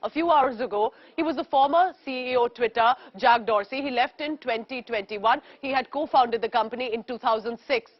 a few hours ago. He was the former CEO of Twitter, Jack Dorsey. He left in 2021. He had co-founded the company in 2006.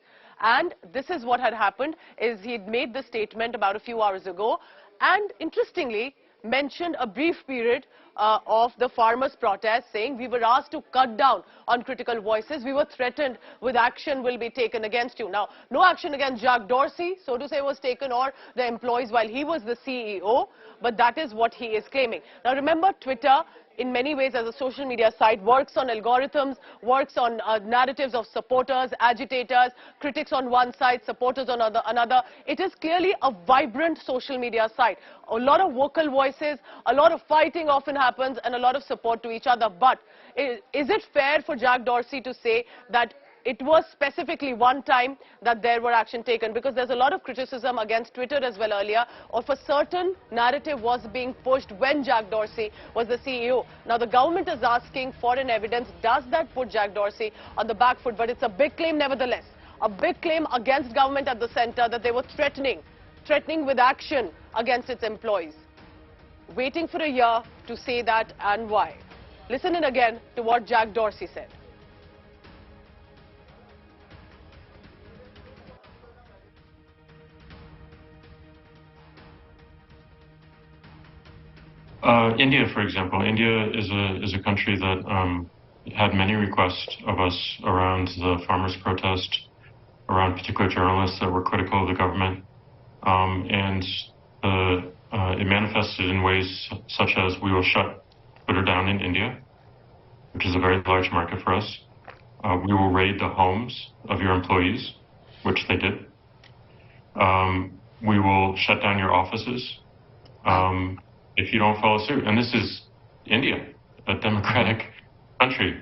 And this is what had happened, is he'd made the statement about a few hours ago. And interestingly, mentioned a brief period of the farmers' protest, saying we were asked to cut down on critical voices. We were threatened with action will be taken against you. Now, no action against Jack Dorsey, so to say, was taken, or the employees while he was the CEO, but that is what he is claiming. Now, remember, Twitter, in many ways, as a social media site, works on algorithms, works on narratives of supporters, agitators, critics on one side, supporters on another. It is clearly a vibrant social media site. A lot of vocal voices, a lot of fighting often happens, and a lot of support to each other. But is it fair for Jack Dorsey to say that it was specifically one time that there were action taken? Because there's a lot of criticism against Twitter as well earlier, of a certain narrative was being pushed when Jack Dorsey was the CEO. Now the government is asking for an evidence. Does that put Jack Dorsey on the back foot? But it's a big claim nevertheless. A big claim against government at the center that they were threatening with action against its employees. Waiting for a year to say that, and why. Listen in again to what Jack Dorsey said. India, for example. India is a country that had many requests of us around the farmers' protest, around particular journalists that were critical of the government, and it manifested in ways such as we will shut Twitter down in India, which is a very large market for us. We will raid the homes of your employees, which they did. We will shut down your offices if you don't follow suit. And this is India, a democratic country.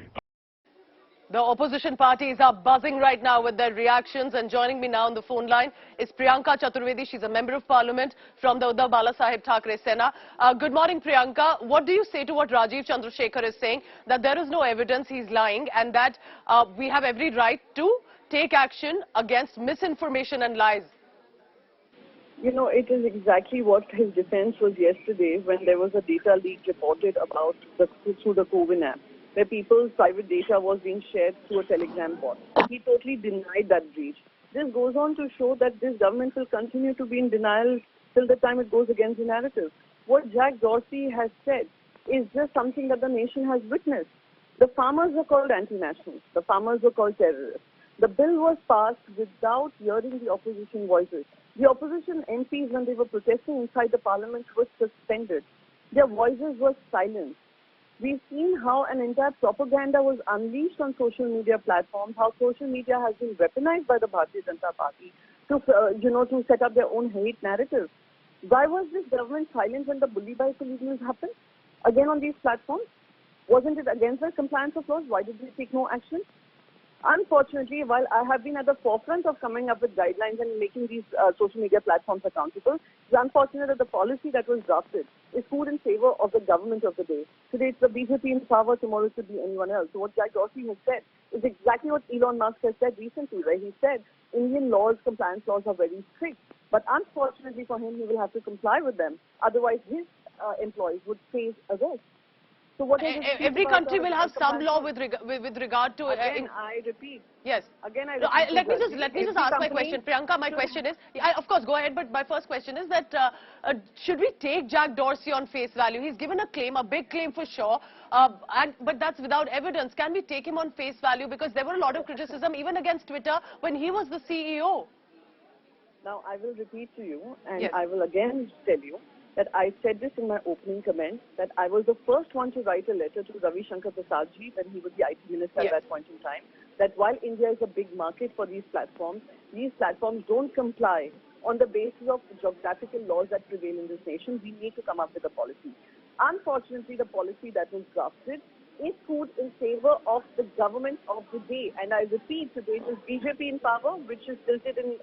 The opposition parties are buzzing right now with their reactions, and joining me now on the phone line is Priyanka Chaturvedi. She's a member of parliament from the Uddhav Balasaheb Thackeray Sena. Good morning, Priyanka. What do you say to what Rajiv Chandrasekhar is saying, that there is no evidence he's lying, and that we have every right to take action against misinformation and lies? You know, it is exactly what his defense was yesterday when there was a data leak reported about through the COVID app, where people's private data was being shared through a Telegram bot. He totally denied that breach. This goes on to show that this government will continue to be in denial till the time it goes against the narrative. What Jack Dorsey has said is just something that the nation has witnessed. The farmers were called anti-nationals. The farmers were called terrorists. The bill was passed without hearing the opposition voices. The opposition MPs, when they were protesting inside the parliament, were suspended. Their voices were silenced. We've seen how an entire propaganda was unleashed on social media platforms, how social media has been weaponized by the Bharatiya Janata Party to set up their own hate narrative. Why was this government silent when the bully bicycle news happened? Again on these platforms? Wasn't it against the compliance of laws? Why did they take no action? Unfortunately, while I have been at the forefront of coming up with guidelines and making these social media platforms accountable, it's unfortunate that the policy that was drafted is put in favor of the government of the day. Today it's the BJP in power, tomorrow it could be anyone else. So what Jack Dorsey has said is exactly what Elon Musk has said recently, where he said Indian laws, compliance laws are very strict. But unfortunately for him, he will have to comply with them. Otherwise, his employees would face arrest. So what every country will have some law with regard to. Again, I repeat. Yes. Again, I repeat. Let me just ask my question, Priyanka. My question is, of course, go ahead. But my first question is that should we take Jack Dorsey on face value? He's given a claim, a big claim for sure, but that's without evidence. Can we take him on face value? Because there were a lot of criticism even against Twitter when he was the CEO. Now I will repeat to you, and yes. I will again tell you that I said this in my opening comment, that I was the first one to write a letter to Ravi Shankar Prasad ji when he was the IT minister at that point in time, that while India is a big market for these platforms don't comply on the basis of geographical laws that prevail in this nation. We need to come up with a policy. Unfortunately, the policy that was drafted is put in favor of the government of the day. And I repeat, today it is BJP in power, which is tilted in,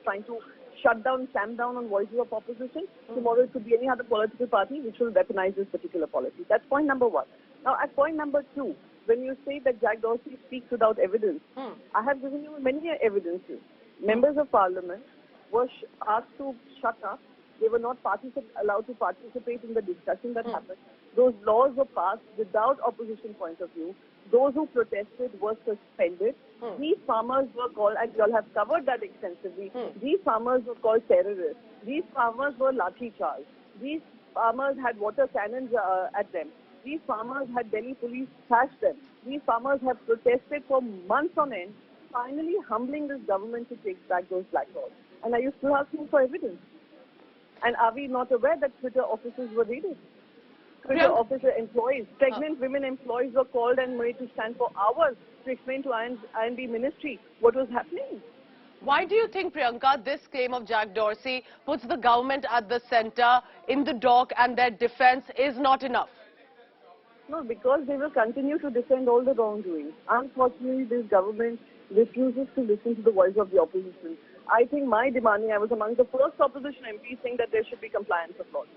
trying to shut down, clamp down on voices of opposition. Tomorrow it could be any other political party which will weaponize this particular policy. That's point number one. Now, at point number two, when you say that Jack Dorsey speaks without evidence, I have given you many evidences. Members of parliament were asked to shut up They were not allowed to participate in the discussion that happened. Those laws were passed without opposition point of view. Those who protested were suspended. These farmers were called, and you all have covered that extensively, these farmers were called terrorists. These farmers were lathi charged. These farmers had water cannons at them. These farmers had Delhi police trash them. These farmers have protested for months on end, finally humbling this government to take back those black laws. And are you still asking for evidence? And are we not aware that Twitter offices were raided? Twitter officer employees, pregnant women employees were called and made to stand for hours to explain to IND ministry what was happening. Why do you think, Priyanka, this claim of Jack Dorsey puts the government at the center, in the dock, and their defense is not enough? No, because they will continue to defend all the wrongdoing. Unfortunately, this government refuses to listen to the voice of the opposition. I think my demanding, I was among the first opposition MPs saying that there should be compliance of laws.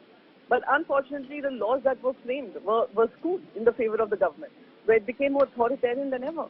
But unfortunately, the laws that were framed were skewed in the favor of the government, where it became more authoritarian than ever.